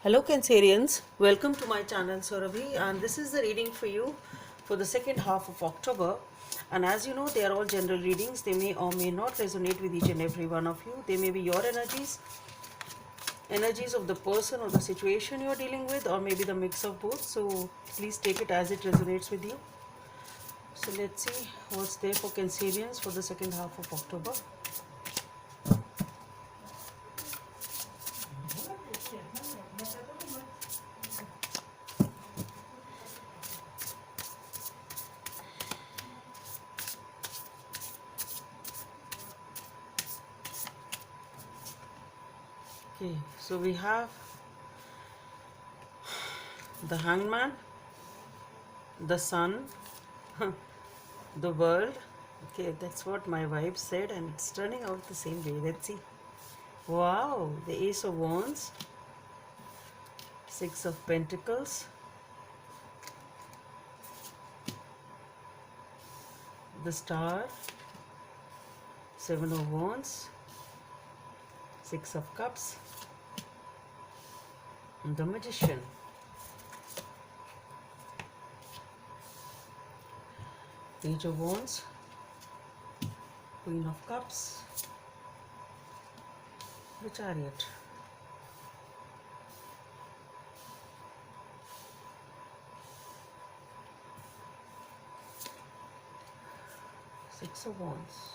Hello Cancerians, welcome to my channel Surabhi, and this is the reading for you for the second half of October. And as you know, they are all general readings. They may or may not resonate with each and every one of you. They may be your energies of the person or the situation you are dealing with, or maybe the mix of both. So please take it as it resonates with you. So let's see what's there for Cancerians for the second half of October. Okay, so we have the Hangman, the Sun, the World. Okay, that's what my vibe said, and it's turning out the same way. Let's see. Wow, the Ace of Wands, Six of Pentacles, the Star, Seven of Wands, Six of Cups, and the Magician. Page of Wands, Queen of Cups, the Chariot. Six of Wands.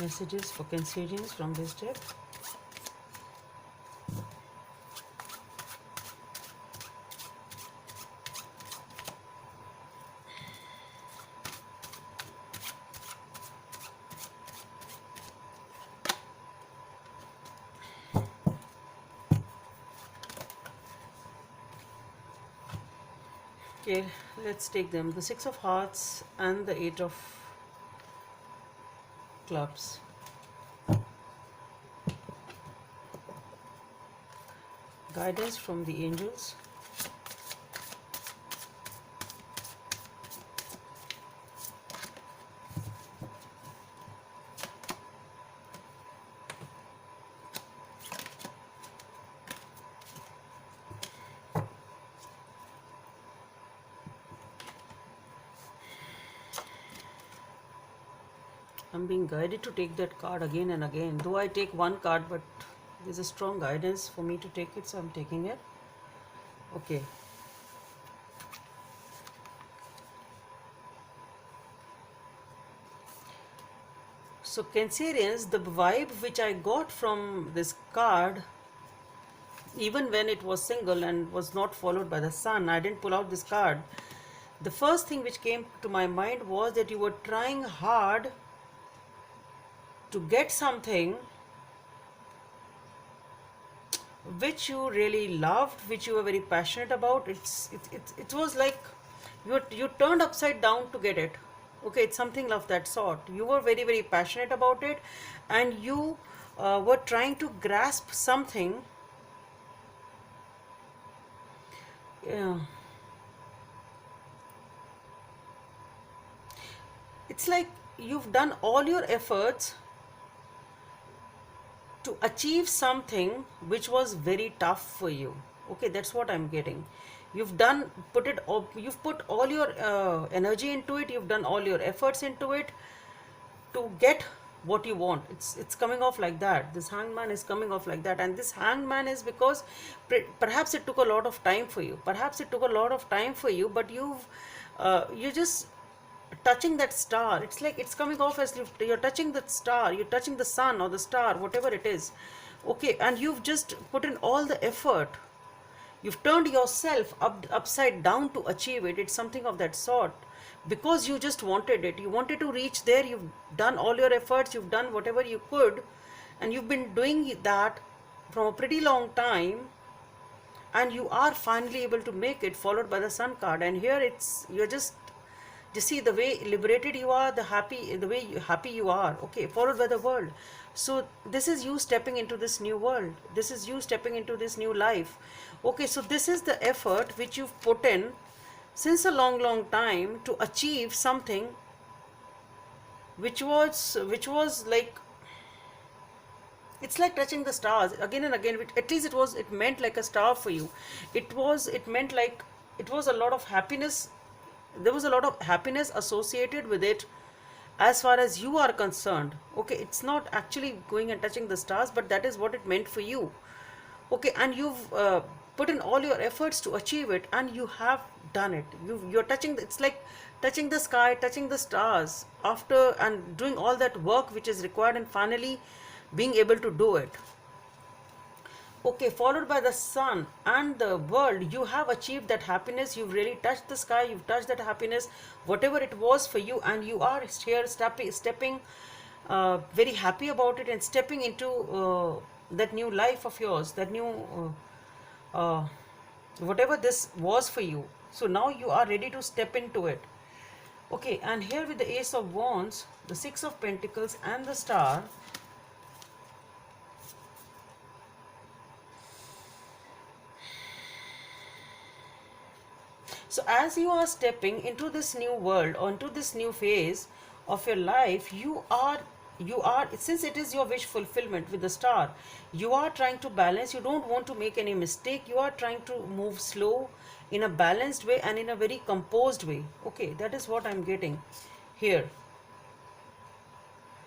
Messages for Cancerians from this deck. Okay, let's take them. The Six of Hearts and the Eight of Clubs. Guidance from the angels. I'm being guided to take that card again and again. Though I take one card, but there's a strong guidance for me to take it, so I'm taking it. Okay. So Cancerians, the vibe which I got from this card, even when it was single and was not followed by the sun, I didn't pull out this card. The first thing which came to my mind was that you were trying hard to get something which you really loved, which you were very passionate about. It was like you turned upside down to get it. Okay, it's something of that sort. You were very, very passionate about it, and you were trying to grasp something. Yeah. It's like you've done all your efforts to achieve something which was very tough for you. Okay, that's what I'm getting. You've put all your energy into it. You've done all your efforts into it to get what you want. It's coming off like that. This Hangman is coming off like that, and this Hangman is because perhaps it took a lot of time for you. Perhaps it took a lot of time for you, but you just touching that star. It's like it's coming off as if you're touching that star, you're touching the sun or the star, whatever it is. Okay, and you've just put in all the effort. You've turned yourself upside down to achieve it. It's something of that sort, because you just wanted it. You wanted to reach there. You've done all your efforts, you've done whatever you could, and you've been doing that from a pretty long time, and you are finally able to make it, followed by the sun card. And here you're just see the way liberated you are, the way happy you are. Okay, followed by the world. So this is you stepping into this new world. This is you stepping into this new life. Okay, so this is the effort which you've put in since a long, long time to achieve something which was like, it's like touching the stars again and again. At least it meant like a star for you. It meant like it was a lot of happiness. There was a lot of happiness associated with it as far as you are concerned. Okay, it's not actually going and touching the stars, but that is what it meant for you. Okay, and you've put in all your efforts to achieve it, and you have done it. You're touching it's like touching the sky, touching the stars after, and doing all that work which is required, and finally being able to do it. Okay, followed by the sun and the world. You have achieved that happiness. You've really touched the sky. You've touched that happiness, whatever it was for you, and you are here stepping very happy about it, and stepping into that new life of yours, that new whatever this was for you. So now you are ready to step into it. Okay, and here with the Ace of Wands, the Six of Pentacles, and the Star. So as you are stepping into this new world, or into this new phase of your life, you are since it is your wish fulfillment with the star, you are trying to balance. You don't want to make any mistake. You are trying to move slow, in a balanced way, and in a very composed way. Okay, that is what I'm getting here.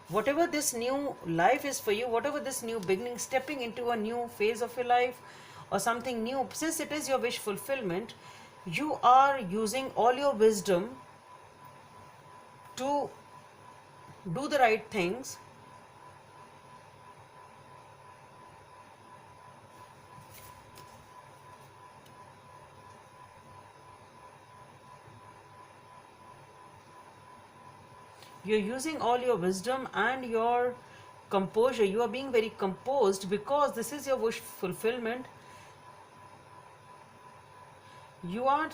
Whatever this new life is for you, whatever this new beginning, stepping into a new phase of your life or something new, since it is your wish fulfillment, you are using all your wisdom to do the right things. You're using all your wisdom and your composure. You are being very composed because this is your wish fulfillment. You are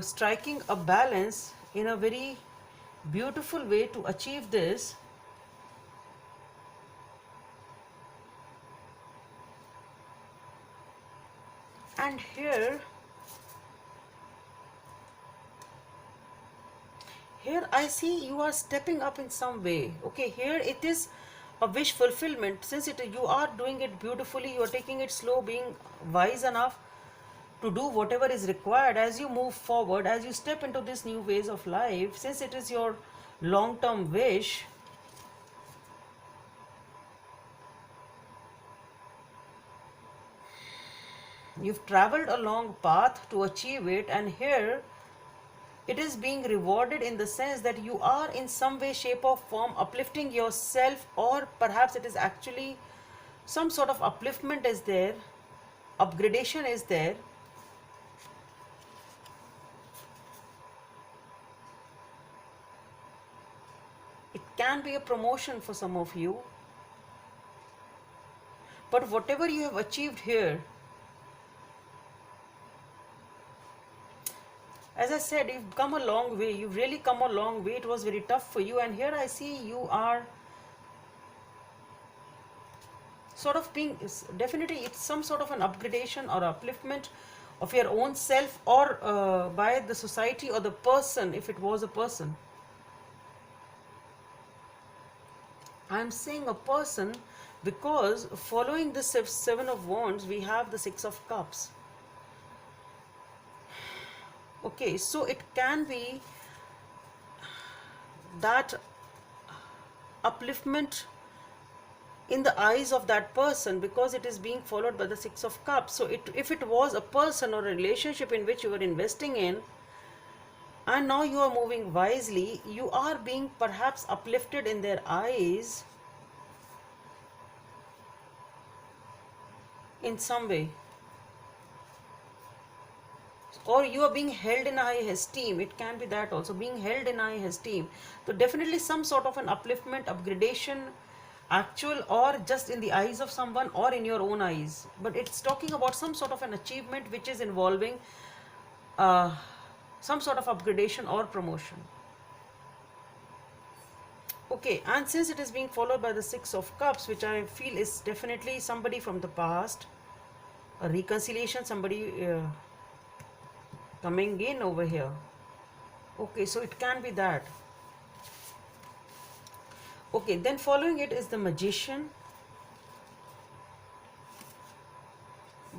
striking a balance in a very beautiful way to achieve this. And here I see you are stepping up in some way. Okay, here it is a wish fulfillment. Since you are doing it beautifully, you are taking it slow, being wise enough to do whatever is required as you move forward, as you step into this new phase of life. Since it is your long term wish, you've traveled a long path to achieve it, and here it is being rewarded in the sense that you are in some way, shape, or form uplifting yourself, or perhaps it is actually some sort of upliftment is there, upgradation is there. It can be a promotion for some of you, but whatever you have achieved here, as I said, you've come a long way. You've really come a long way. It was very tough for you, and here I see you are sort of being, definitely it's some sort of an upgradation or upliftment of your own self, or by the society or the person, if it was a person. I'm saying a person because following the Seven of Wands, we have the Six of Cups. Okay, so it can be that upliftment in the eyes of that person, because it is being followed by the Six of Cups. So if it was a person or a relationship in which you were investing in, and now you are moving wisely, you are being perhaps uplifted in their eyes in some way, or you are being held in high esteem. It can be that also, being held in high esteem. So definitely some sort of an upliftment, upgradation, actual or just in the eyes of someone or in your own eyes, but it's talking about some sort of an achievement which is involving some sort of upgradation or promotion. Okay, and since it is being followed by the Six of Cups, which I feel is definitely somebody from the past, a reconciliation, somebody coming in over here. Okay, so it can be that. Okay, then following it is the Magician,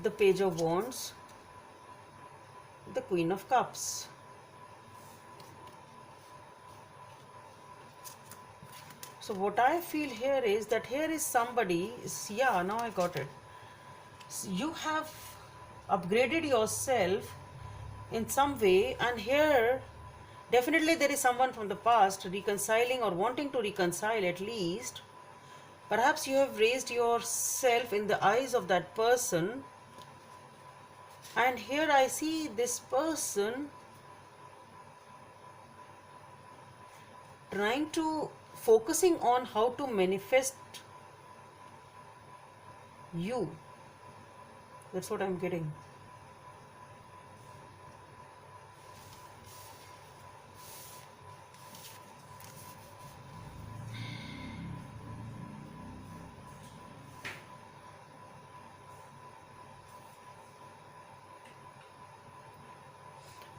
the Page of Wands, the Queen of Cups. So what I feel here is that here is somebody, yeah, now I got it. You have upgraded yourself in some way, and here definitely there is someone from the past reconciling or wanting to reconcile at least. Perhaps you have raised yourself in the eyes of that person, and here I see this person trying to focusing on how to manifest you. That's what I'm getting.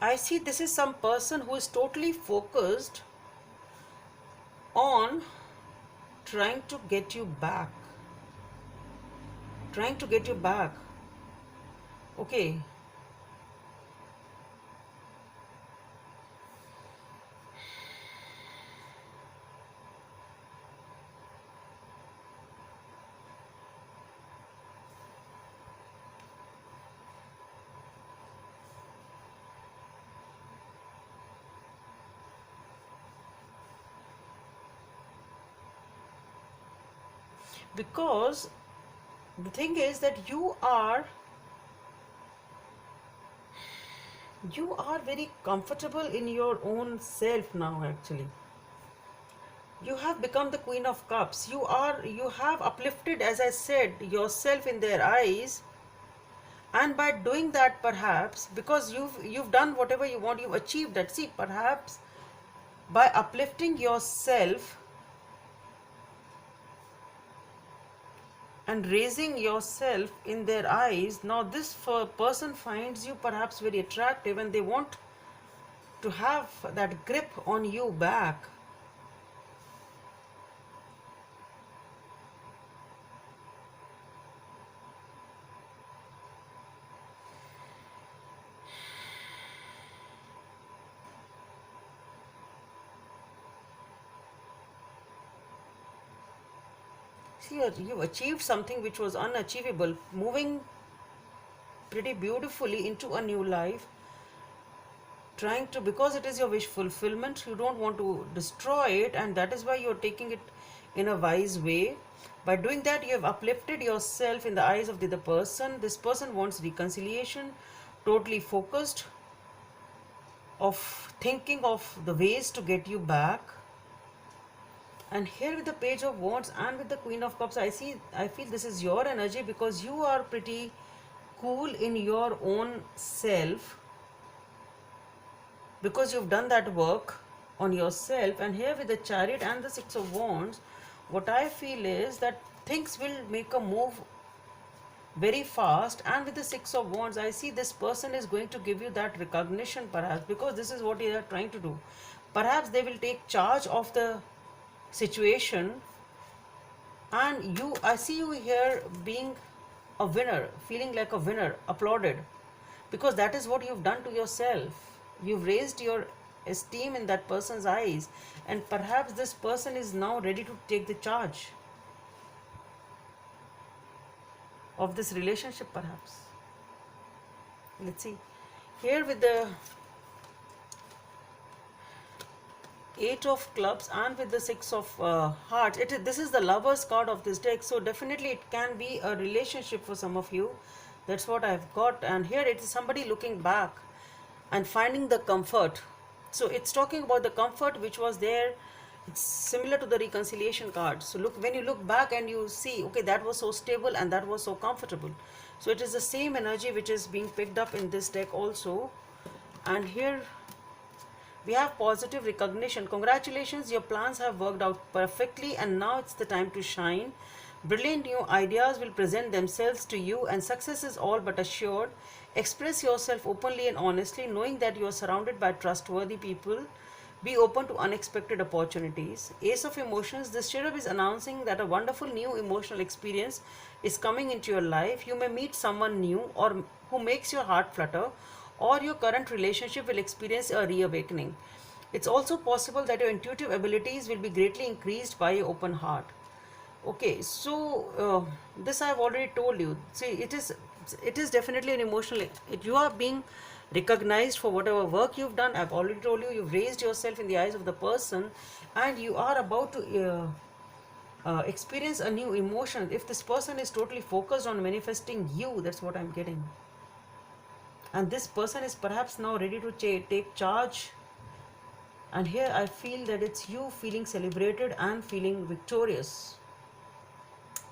I see this is some person who is totally focused on trying to get you back. Trying to get you back. Okay. Because the thing is that you are very comfortable in your own self now actually. You have become the Queen of Cups. You have uplifted, as I said, yourself in their eyes, and by doing that, perhaps because you've done whatever you want, you've achieved that. See, perhaps by uplifting yourself and raising yourself in their eyes, now this person finds you perhaps very attractive, and they want to have that grip on you back. See, you've achieved something which was unachievable, moving pretty beautifully into a new life, trying to, because it is your wish fulfillment, you don't want to destroy it, and that is why you're taking it in a wise way. By doing that, you have uplifted yourself in the eyes of the other person. This person wants reconciliation, totally focused of thinking of the ways to get you back. And here with the Page of Wands and with the Queen of Cups, I feel this is your energy, because you are pretty cool in your own self, because you've done that work on yourself. And here with the Chariot and the Six of Wands, what I feel is that things will make a move very fast. And with the Six of Wands, I see this person is going to give you that recognition, perhaps because this is what they are trying to do. Perhaps they will take charge of the situation, and I see you here being a winner, feeling like a winner, applauded, because that is what you've done to yourself. You've raised your esteem in that person's eyes, and perhaps this person is now ready to take the charge of this relationship, perhaps. Let's see. Here with the Eight of Clubs and with the Six of Hearts, this is the Lovers card of this deck, so definitely it can be a relationship for some of you. That's what I've got. And here it is somebody looking back and finding the comfort. So it's talking about the comfort which was there. It's similar to the reconciliation card. So look, when you look back and you see, okay, that was so stable and that was so comfortable. So it is the same energy which is being picked up in this deck also. And here We have positive recognition. Congratulations, your plans have worked out perfectly, and now it's the time to shine. Brilliant new ideas will present themselves to you, and success is all but assured. Express yourself openly and honestly, knowing that you are surrounded by trustworthy people. Be open to unexpected opportunities. Ace of Emotions. This cherub is announcing that a wonderful new emotional experience is coming into your life. You may meet someone new or who makes your heart flutter, or your current relationship will experience a reawakening. It's also possible that your intuitive abilities will be greatly increased by your open heart. Okay, so this I've already told you. See, it is definitely an emotional. You are being recognized for whatever work you've done. I've already told you, you've raised yourself in the eyes of the person, and you are about to experience a new emotion. If this person is totally focused on manifesting you, that's what I'm getting. And this person is perhaps now ready to take charge. And here I feel that it's you feeling celebrated and feeling victorious.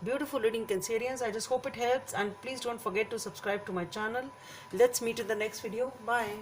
Beautiful reading, Cancerians. I just hope it helps, and please don't forget to subscribe to my channel. Let's meet in the next video. Bye.